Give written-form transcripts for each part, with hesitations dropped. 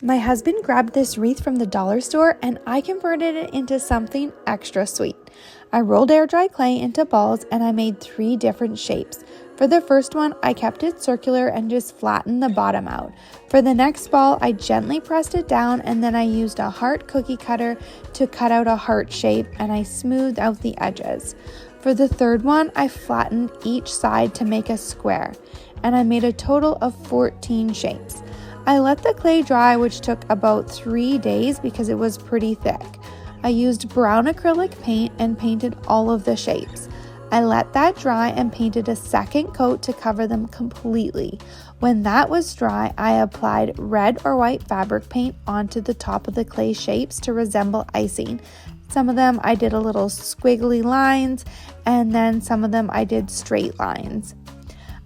My husband grabbed this wreath from the dollar store and I converted it into something extra sweet. I rolled air dry clay into balls and I made 3 different shapes. For the first one, I kept it circular and just flattened the bottom out. For the next ball, I gently pressed it down and then I used a heart cookie cutter to cut out a heart shape and I smoothed out the edges. For the third one, I flattened each side to make a square and I made a total of 14 shapes. I let the clay dry, which took about 3 days because it was pretty thick. I used brown acrylic paint and painted all of the shapes. I let that dry and painted a second coat to cover them completely. When that was dry, I applied red or white fabric paint onto the top of the clay shapes to resemble icing. Some of them I did a little squiggly lines, and then some of them I did straight lines.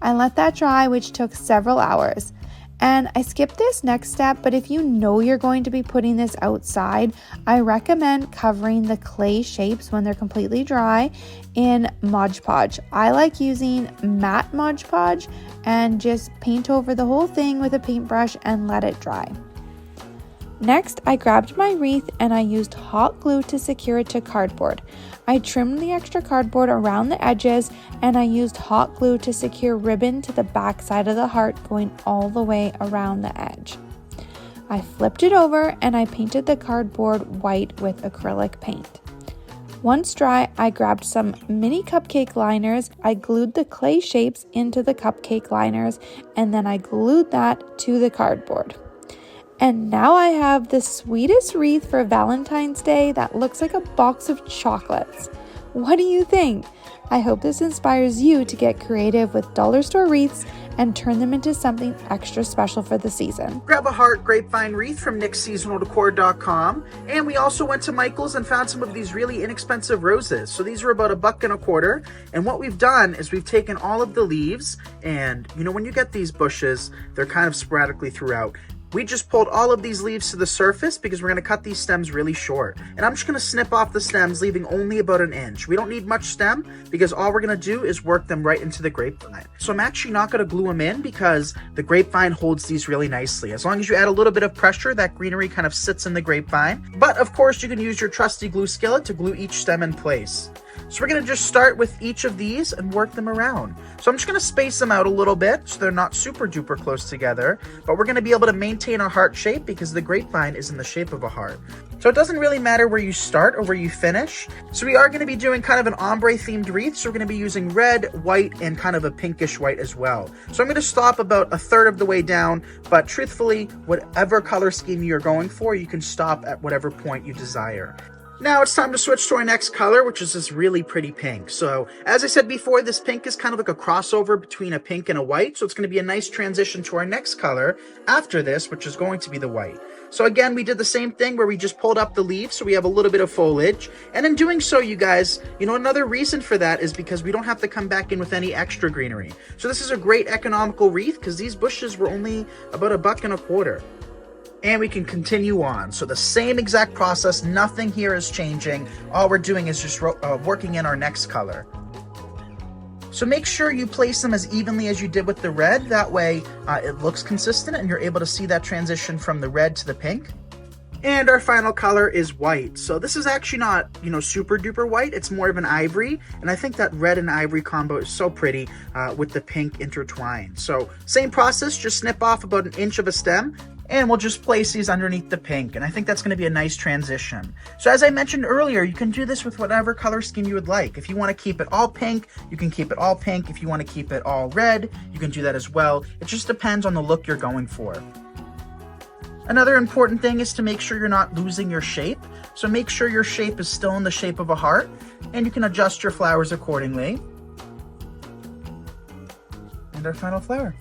I let that dry, which took several hours. And I skipped this next step, but if you know you're going to be putting this outside, I recommend covering the clay shapes when they're completely dry in Mod Podge. I like using matte Mod Podge and just paint over the whole thing with a paintbrush and let it dry. Next, I grabbed my wreath and I used hot glue to secure it to cardboard. I trimmed the extra cardboard around the edges and I used hot glue to secure ribbon to the back side of the heart going all the way around the edge. I flipped it over and I painted the cardboard white with acrylic paint. Once dry, I grabbed some mini cupcake liners. I glued the clay shapes into the cupcake liners and then I glued that to the cardboard. And now I have the sweetest wreath for Valentine's Day that looks like a box of chocolates. What do you think? I hope this inspires you to get creative with dollar store wreaths and turn them into something extra special for the season. Grab a heart grapevine wreath from nicksseasonaldecor.com. And we also went to Michael's and found some of these really inexpensive roses. So these are about $1.25. And what we've done is we've taken all of the leaves, and you know, when you get these bushes, they're kind of sporadically throughout. We just pulled all of these leaves to the surface because we're going to cut these stems really short. And I'm just going to snip off the stems, leaving only about 1 inch. We don't need much stem because all we're going to do is work them right into the grapevine. So I'm actually not going to glue them in because the grapevine holds these really nicely. As long as you add a little bit of pressure, that greenery kind of sits in the grapevine. But of course, you can use your trusty glue skillet to glue each stem in place. So we're going to just start with each of these and work them around. So I'm just going to space them out a little bit so they're not super duper close together, but we're going to be able to maintain a heart shape because the grapevine is in the shape of a heart. So it doesn't really matter where you start or where you finish. So we are going to be doing kind of an ombre themed wreath. So we're going to be using red, white, and kind of a pinkish white as well. So I'm going to stop about 1/3 of the way down, but truthfully, whatever color scheme you're going for, you can stop at whatever point you desire. Now it's time to switch to our next color, which is this really pretty pink. So as I said before, this pink is kind of like a crossover between a pink and a white. So it's going to be a nice transition to our next color after this, which is going to be the white. So again, we did the same thing where we just pulled up the leaves so we have a little bit of foliage. And in doing so, you guys, you know, another reason for that is because we don't have to come back in with any extra greenery. So this is a great economical wreath because these bushes were only about $1.25. And we can continue on. So the same exact process, nothing here is changing. All we're doing is just working in our next color. So make sure you place them as evenly as you did with the red. That way it looks consistent and you're able to see that transition from the red to the pink. And our final color is white. So this is actually not, you know, super duper white. It's more of an ivory. And I think that red and ivory combo is so pretty with the pink intertwined. So same process, just snip off about 1 inch of a stem. And we'll just place these underneath the pink. And I think that's going to be a nice transition. So as I mentioned earlier, you can do this with whatever color scheme you would like. If you want to keep it all pink, you can keep it all pink. If you want to keep it all red, you can do that as well. It just depends on the look you're going for. Another important thing is to make sure you're not losing your shape. So make sure your shape is still in the shape of a heart. And you can adjust your flowers accordingly. And our final flower.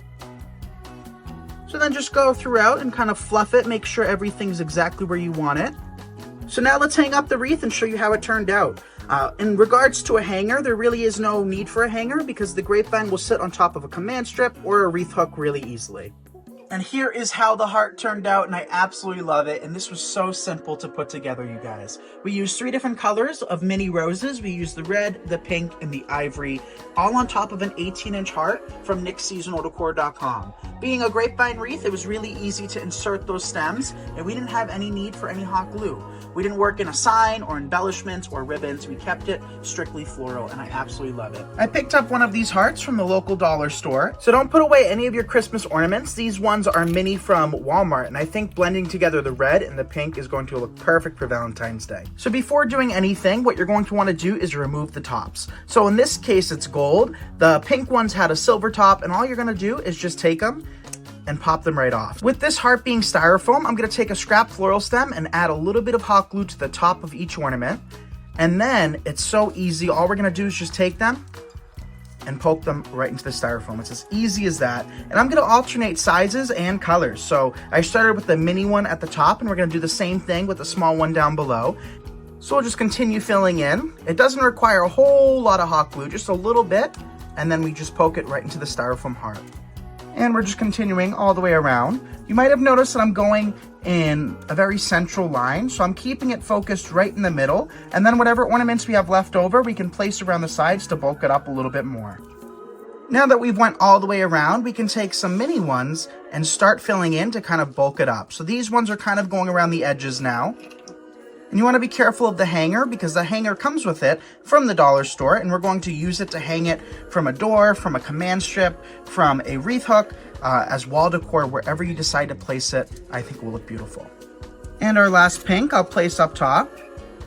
So then just go throughout and kind of fluff it, make sure everything's exactly where you want it. So now let's hang up the wreath and show you how it turned out. In regards to a hanger, there really is no need for a hanger because the grapevine will sit on top of a command strip or a wreath hook really easily. And here is how the heart turned out, and I absolutely love it. And this was so simple to put together, you guys. We used 3 different colors of mini roses. We used the red, the pink, and the ivory, all on top of an 18-inch heart from NixSeasonalDecor.com. Being a grapevine wreath, it was really easy to insert those stems, and we didn't have any need for any hot glue. We didn't work in a sign or embellishments or ribbons. We kept it strictly floral, and I absolutely love it. I picked up one of these hearts from the local dollar store. So don't put away any of your Christmas ornaments. These ones are mini from Walmart, and I think blending together the red and the pink is going to look perfect for Valentine's Day. So before doing anything, what you're going to want to do is remove the tops. So in this case, it's gold. The pink ones had a silver top, and all you're going to do is just take them and pop them right off. With this heart being styrofoam, I'm going to take a scrap floral stem and add a little bit of hot glue to the top of each ornament. And then it's so easy. All we're going to do is just take them and poke them right into the styrofoam. It's as easy as that. And I'm going to alternate sizes and colors. So I started with the mini one at the top, and we're going to do the same thing with the small one down below. So we'll just continue filling in. It doesn't require a whole lot of hot glue, just a little bit. And then we just poke it right into the styrofoam heart. And we're just continuing all the way around. You might have noticed that I'm going in a very central line, so I'm keeping it focused right in the middle, and then whatever ornaments we have left over, we can place around the sides to bulk it up a little bit more. Now that we've went all the way around, we can take some mini ones and start filling in to kind of bulk it up. So these ones are kind of going around the edges now. And you want to be careful of the hanger, because the hanger comes with it from the dollar store, and we're going to use it to hang it from a door, from a command strip, from a wreath hook, as wall decor, wherever you decide to place it. I think it will look beautiful. And our last pink I'll place up top,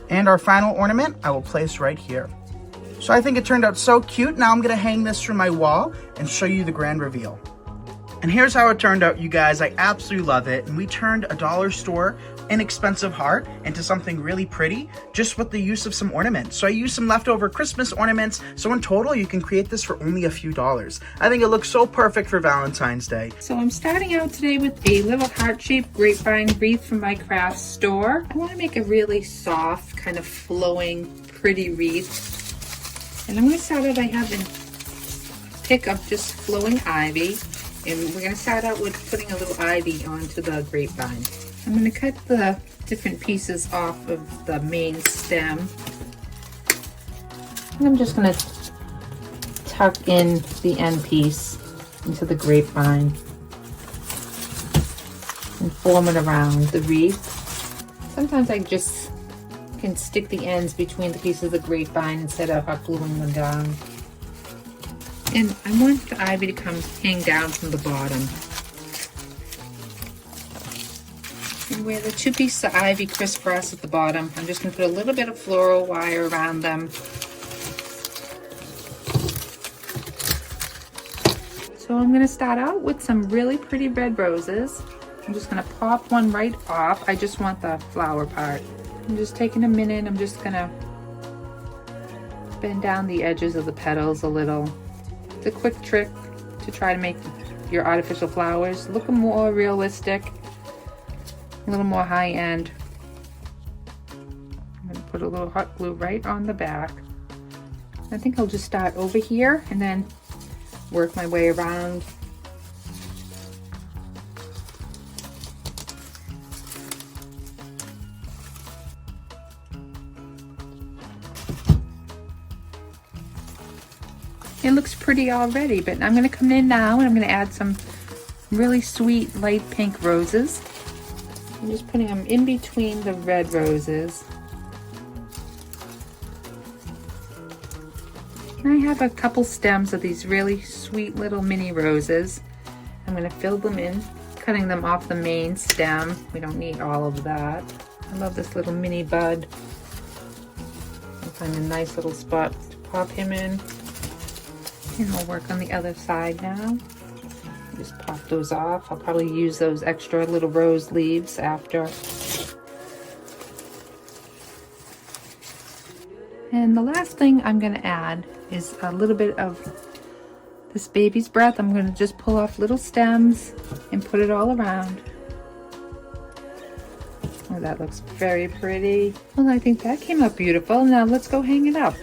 and our final ornament I will place right here. So I think it turned out so cute. Now I'm going to hang this from my wall and show you the grand reveal. And here's how it turned out, you guys. I absolutely love it. And we turned a dollar store inexpensive heart into something really pretty just with the use of some ornaments. So I used some leftover Christmas ornaments. So in total, you can create this for only a few dollars. I think it looks so perfect for Valentine's Day. So I'm starting out today with a little heart-shaped grapevine wreath from my craft store. I want to make a really soft, kind of flowing, pretty wreath. And I'm going to start out, I have a pick of just flowing ivy. And we're going to start out with putting a little ivy onto the grapevine. I'm going to cut the different pieces off of the main stem. And I'm just going to tuck in the end piece into the grapevine and form it around the wreath. Sometimes I just can stick the ends between the pieces of the grapevine instead of hot gluing them down. And I want the ivy to hang down from the bottom. And where the 2 pieces of ivy crisscross at the bottom, I'm just going to put a little bit of floral wire around them. So I'm going to start out with some really pretty red roses. I'm just going to pop one right off. I just want the flower part. I'm just taking a minute. I'm just going to bend down the edges of the petals a little. It's a quick trick to try to make your artificial flowers look more realistic. A little more high-end. I'm going to put a little hot glue right on the back. I think I'll just start over here and then work my way around. It looks pretty already, but I'm going to come in now and I'm going to add some really sweet light pink roses. I'm just putting them in between the red roses. And I have a couple stems of these really sweet little mini roses. I'm going to fill them in, cutting them off the main stem. We don't need all of that. I love this little mini bud. I'll find a nice little spot to pop him in. And I'll work on the other side now. Just pop those off. I'll probably use those extra little rose leaves after. And the last thing I'm going to add is a little bit of this baby's breath. I'm going to just pull off little stems and put it all around. Oh, that looks very pretty. Well, I think that came out beautiful. Now let's go hang it up.